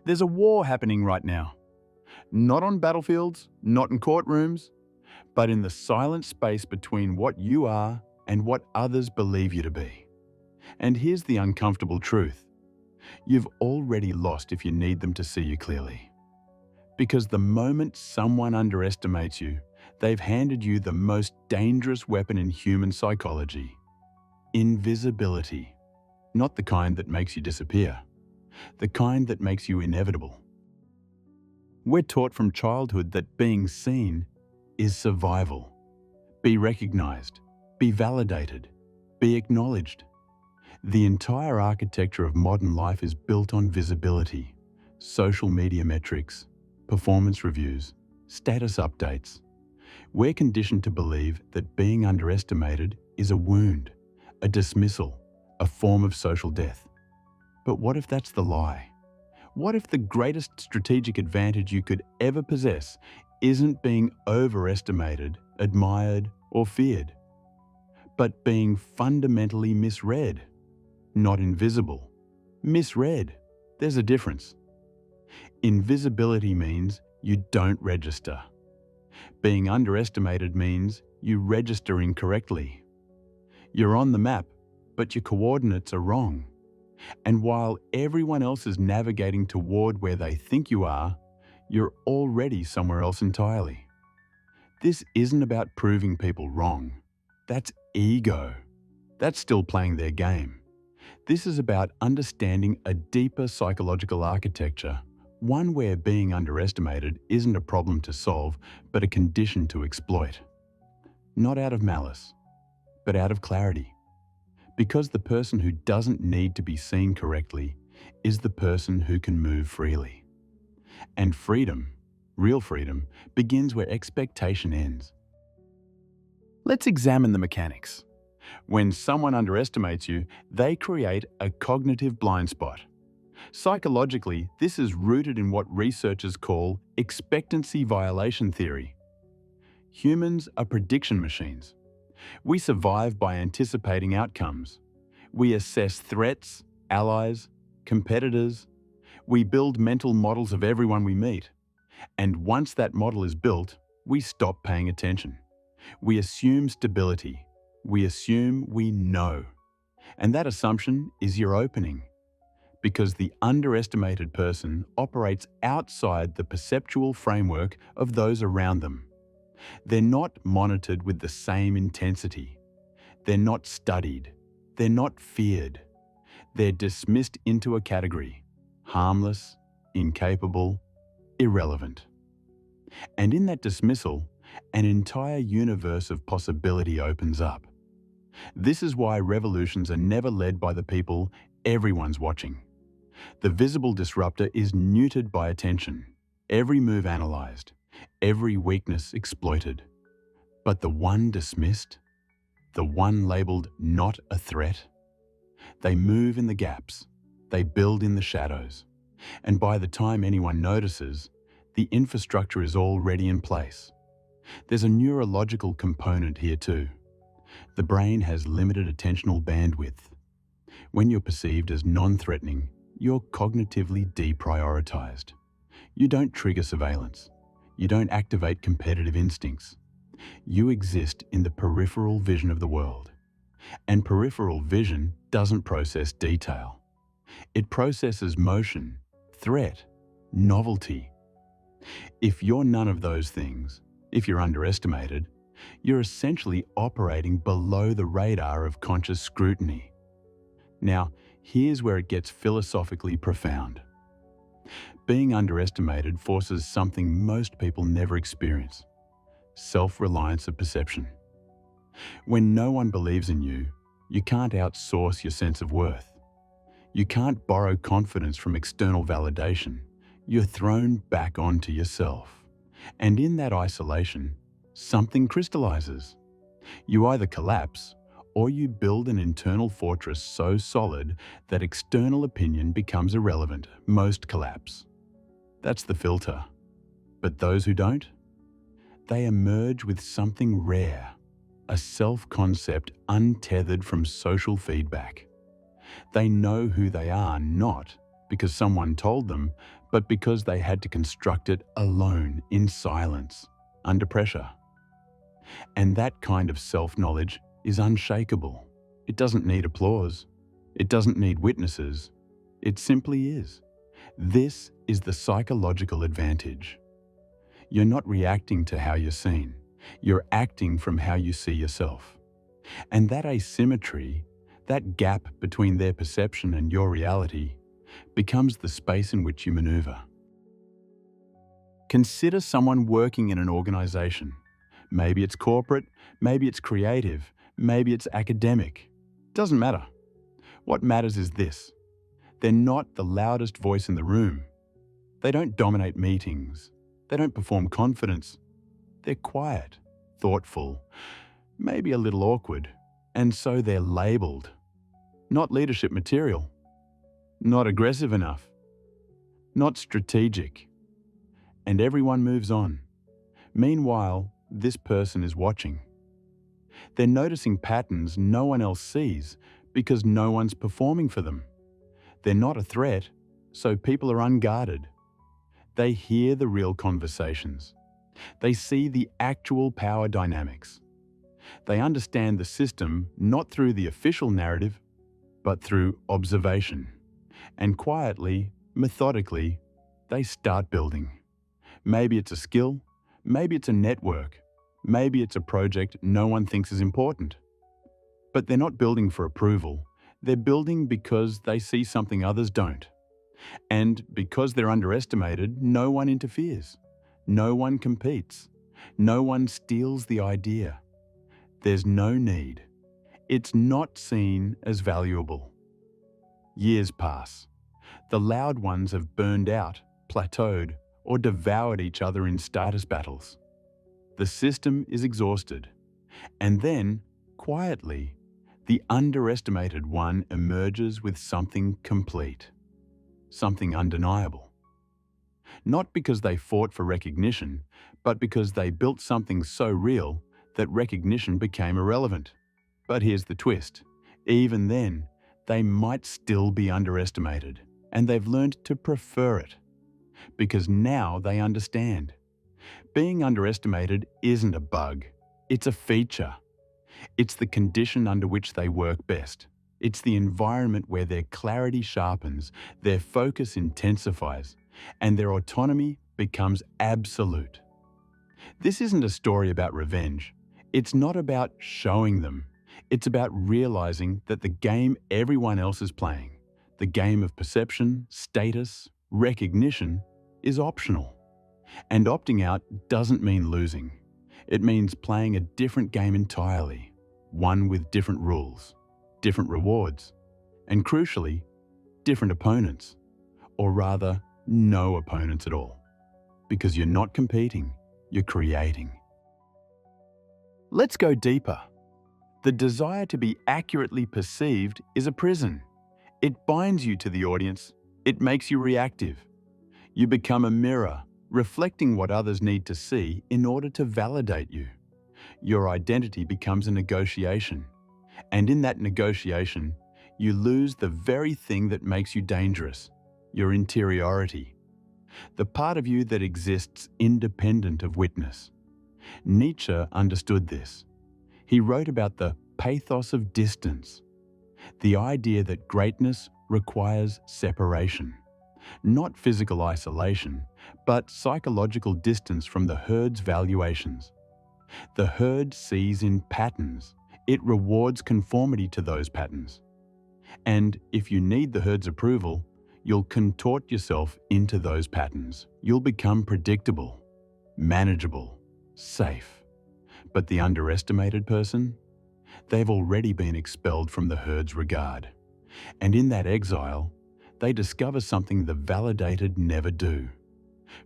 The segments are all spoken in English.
There's a war happening right now. Not on battlefields, not in courtrooms, but in the silent space between what you are and what others believe you to be. And here's the uncomfortable truth. You've already lost if you need them to see you clearly. Because the moment someone underestimates you, they've handed you the most dangerous weapon in human psychology: invisibility. Not the kind that makes you disappear, the kind that makes you inevitable. We're taught from childhood that being seen is survival. Be recognized, be validated, be acknowledged. The entire architecture of modern life is built on visibility, social media metrics, performance reviews, status updates. We're conditioned to believe that being underestimated is a wound, a dismissal, a form of social death. But what if that's the lie? What if the greatest strategic advantage you could ever possess isn't being overestimated, admired, or feared, but being fundamentally misread? Not invisible. Misread. There's a difference. Invisibility means you don't register. Being underestimated means you register incorrectly. You're on the map, but your coordinates are wrong. And while everyone else is navigating toward where they think you are, you're already somewhere else entirely. This isn't about proving people wrong. That's ego. That's still playing their game. This is about understanding a deeper psychological architecture, one where being underestimated isn't a problem to solve, but a condition to exploit. Not out of malice, but out of clarity. Because the person who doesn't need to be seen correctly is the person who can move freely. And freedom, real freedom, begins where expectation ends. Let's examine the mechanics. When someone underestimates you, they create a cognitive blind spot. Psychologically, this is rooted in what researchers call expectancy violation theory. Humans are prediction machines. We survive by anticipating outcomes. We assess threats, allies, competitors. We build mental models of everyone we meet. And once that model is built, we stop paying attention. We assume stability. We assume we know. And that assumption is your opening. Because the underestimated person operates outside the perceptual framework of those around them. They're not monitored with the same intensity. They're not studied. They're not feared. They're dismissed into a category: harmless, incapable, irrelevant. And in that dismissal, an entire universe of possibility opens up. This is why revolutions are never led by the people everyone's watching. The visible disruptor is neutered by attention, every move analyzed, every weakness exploited. But the one dismissed, the one labeled not a threat, they move in the gaps, they build in the shadows, and by the time anyone notices, the infrastructure is already in place. There's a neurological component here too. The brain has limited attentional bandwidth. When you're perceived as non-threatening, you're cognitively deprioritized. You don't trigger surveillance. You don't activate competitive instincts. You exist in the peripheral vision of the world. And peripheral vision doesn't process detail. It processes motion, threat, novelty. If you're none of those things, if you're underestimated, you're essentially operating below the radar of conscious scrutiny. Now, here's where it gets philosophically profound. Being underestimated forces something most people never experience: self-reliance of perception. When no one believes in you, you can't outsource your sense of worth. You can't borrow confidence from external validation. You're thrown back onto yourself. And in that isolation, something crystallizes. You either collapse, or you build an internal fortress so solid that external opinion becomes irrelevant. Most collapse. That's the filter. But those who don't? They emerge with something rare, a self-concept untethered from social feedback. They know who they are not, because someone told them, but because they had to construct it alone, in silence, under pressure. And that kind of self-knowledge is unshakable. It doesn't need applause. It doesn't need witnesses. It simply is. This is the psychological advantage. You're not reacting to how you're seen. You're acting from how you see yourself. And that asymmetry, that gap between their perception and your reality, becomes the space in which you maneuver. Consider someone working in an organization. Maybe it's corporate, maybe it's creative, maybe it's academic. Doesn't matter. What matters is this: they're not the loudest voice in the room. They don't dominate meetings. They don't perform confidence. They're quiet, thoughtful, maybe a little awkward, and so they're labeled. Not leadership material. Not aggressive enough. Not strategic. And everyone moves on. Meanwhile, this person is watching. They're noticing patterns no one else sees because no one's performing for them. They're not a threat, so people are unguarded. They hear the real conversations. They see the actual power dynamics. They understand the system not through the official narrative, but through observation. And quietly, methodically, they start building. Maybe it's a skill, maybe it's a network, maybe it's a project no one thinks is important. But they're not building for approval. They're building because they see something others don't. And because they're underestimated, no one interferes. No one competes. No one steals the idea. There's no need. It's not seen as valuable. Years pass. The loud ones have burned out, plateaued, or devoured each other in status battles. The system is exhausted. And then, quietly, the underestimated one emerges with something complete, something undeniable. Not because they fought for recognition, but because they built something so real that recognition became irrelevant. But here's the twist. Even then, they might still be underestimated, and they've learned to prefer it. Because now they understand. Being underestimated isn't a bug. It's a feature. It's the condition under which they work best. It's the environment where their clarity sharpens, their focus intensifies, and their autonomy becomes absolute. This isn't a story about revenge. It's not about showing them. It's about realizing that the game everyone else is playing, the game of perception, status, recognition, is optional. And opting out doesn't mean losing. It means playing a different game entirely, one with different rules, different rewards, and crucially, different opponents, or rather, no opponents at all. Because you're not competing, you're creating. Let's go deeper. The desire to be accurately perceived is a prison. It binds you to the audience. It makes you reactive. You become a mirror, reflecting what others need to see in order to validate you. Your identity becomes a negotiation. And in that negotiation, you lose the very thing that makes you dangerous, your interiority, the part of you that exists independent of witness. Nietzsche understood this. He wrote about the pathos of distance, the idea that greatness requires separation, not physical isolation, but psychological distance from the herd's valuations. The herd sees in patterns. It rewards conformity to those patterns. And if you need the herd's approval, you'll contort yourself into those patterns. You'll become predictable, manageable, safe. But the underestimated person? They've already been expelled from the herd's regard. And in that exile, they discover something the validated never do: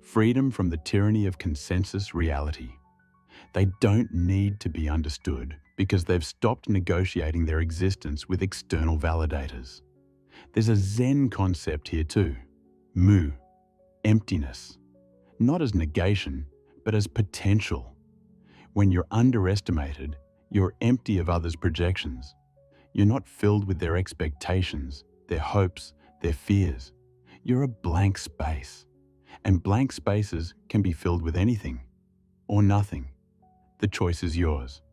freedom from the tyranny of consensus reality. They don't need to be understood because they've stopped negotiating their existence with external validators. There's a Zen concept here too: mu, emptiness, not as negation, but as potential. When you're underestimated, you're empty of others' projections. You're not filled with their expectations, their hopes, their fears. You're a blank space, and blank spaces can be filled with anything or nothing. The choice is yours.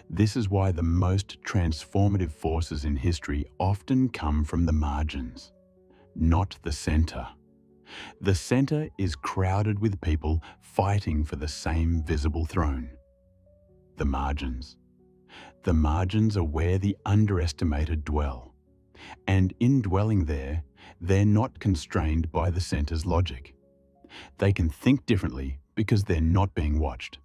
This is why the most transformative forces in history often come from the margins, not the center. The center is crowded with people fighting for the same visible throne. The margins. The margins are where the underestimated dwell. And in dwelling there, they're not constrained by the center's logic. They can think differently because they're not being watched.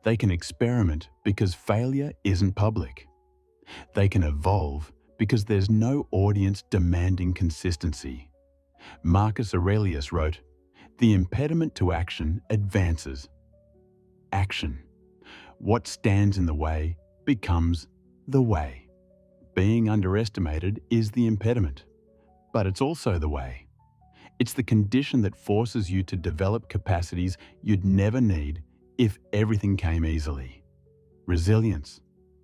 They can experiment because failure isn't public. They can evolve because there's no audience demanding consistency. Marcus Aurelius wrote, "The impediment to action advances." Action. What stands in the way becomes the way. Being underestimated is the impediment, but it's also the way. It's the condition that forces you to develop capacities you'd never need if everything came easily. Resilience,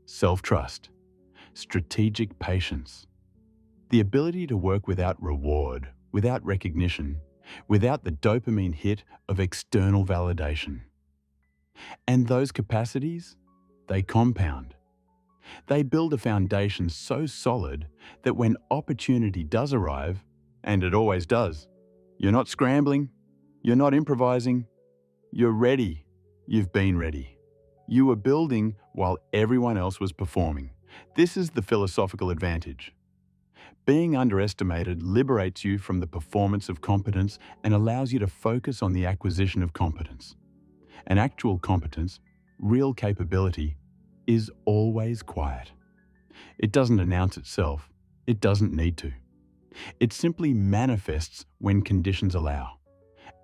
self-trust, strategic patience, the ability to work without reward, without recognition, without the dopamine hit of external validation. And those capacities, they compound. They build a foundation so solid that when opportunity does arrive, and it always does, you're not scrambling, you're not improvising, you're ready. You've been ready. You were building while everyone else was performing. This is the philosophical advantage. Being underestimated liberates you from the performance of competence and allows you to focus on the acquisition of competence. And actual competence, real capability, is always quiet. It doesn't announce itself. It doesn't need to. It simply manifests when conditions allow.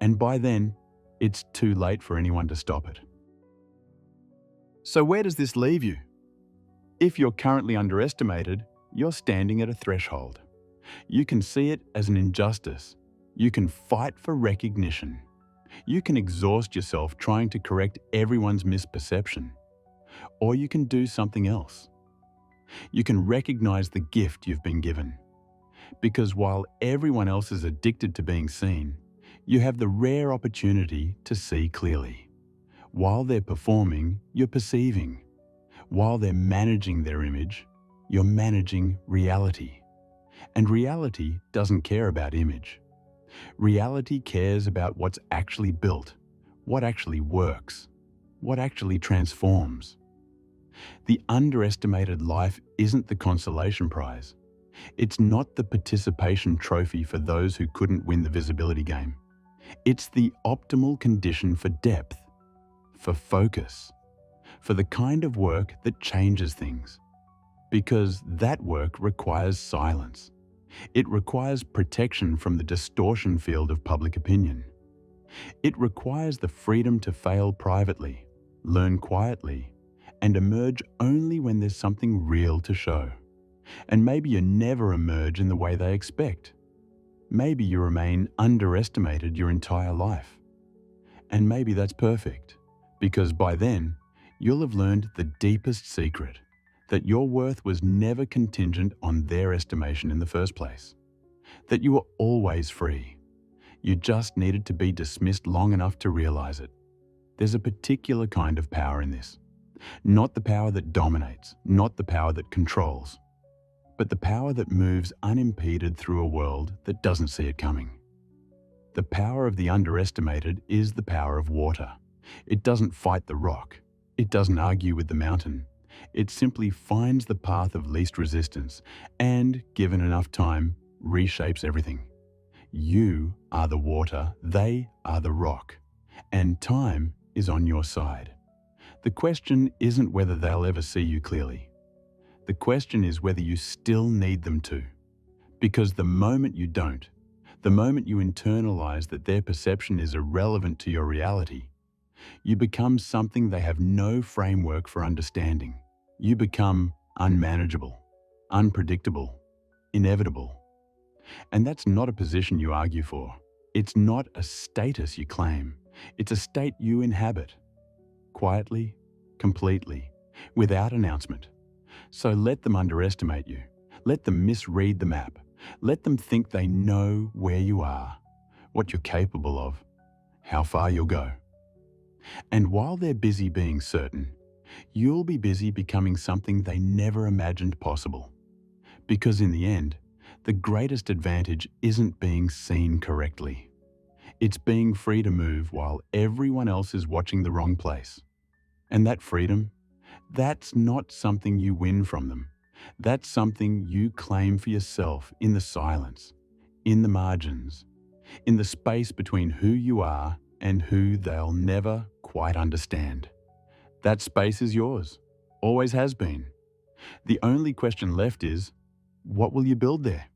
And by then, it's too late for anyone to stop it. So where does this leave you? If you're currently underestimated, you're standing at a threshold. You can see it as an injustice. You can fight for recognition. You can exhaust yourself trying to correct everyone's misperception. Or you can do something else. You can recognize the gift you've been given. Because while everyone else is addicted to being seen, you have the rare opportunity to see clearly. While they're performing, you're perceiving. While they're managing their image, you're managing reality. And reality doesn't care about image. Reality cares about what's actually built, what actually works, what actually transforms. The underestimated life isn't the consolation prize. It's not the participation trophy for those who couldn't win the visibility game. It's the optimal condition for depth, for focus, for the kind of work that changes things. Because that work requires silence. It requires protection from the distortion field of public opinion. It requires the freedom to fail privately, learn quietly, and emerge only when there's something real to show. And maybe you never emerge in the way they expect. Maybe you remain underestimated your entire life. And maybe that's perfect, because by then, you'll have learned the deepest secret, that your worth was never contingent on their estimation in the first place, that you were always free. You just needed to be dismissed long enough to realize it. There's a particular kind of power in this. Not the power that dominates, not the power that controls, but the power that moves unimpeded through a world that doesn't see it coming. The power of the underestimated is the power of water. It doesn't fight the rock. It doesn't argue with the mountain. It simply finds the path of least resistance and, given enough time, reshapes everything. You are the water, they are the rock, and time is on your side. The question isn't whether they'll ever see you clearly. The question is whether you still need them to. Because the moment you don't, the moment you internalize that their perception is irrelevant to your reality, you become something they have no framework for understanding. You become unmanageable, unpredictable, inevitable. And that's not a position you argue for. It's not a status you claim. It's a state you inhabit. Quietly, completely, without announcement. So let them underestimate you. Let them misread the map. Let them think they know where you are, what you're capable of, how far you'll go. And while they're busy being certain, you'll be busy becoming something they never imagined possible. Because in the end, the greatest advantage isn't being seen correctly. It's being free to move while everyone else is watching the wrong place. And that freedom, that's not something you win from them. That's something you claim for yourself in the silence, in the margins, in the space between who you are and who they'll never quite understand. That space is yours, always has been. The only question left is, what will you build there?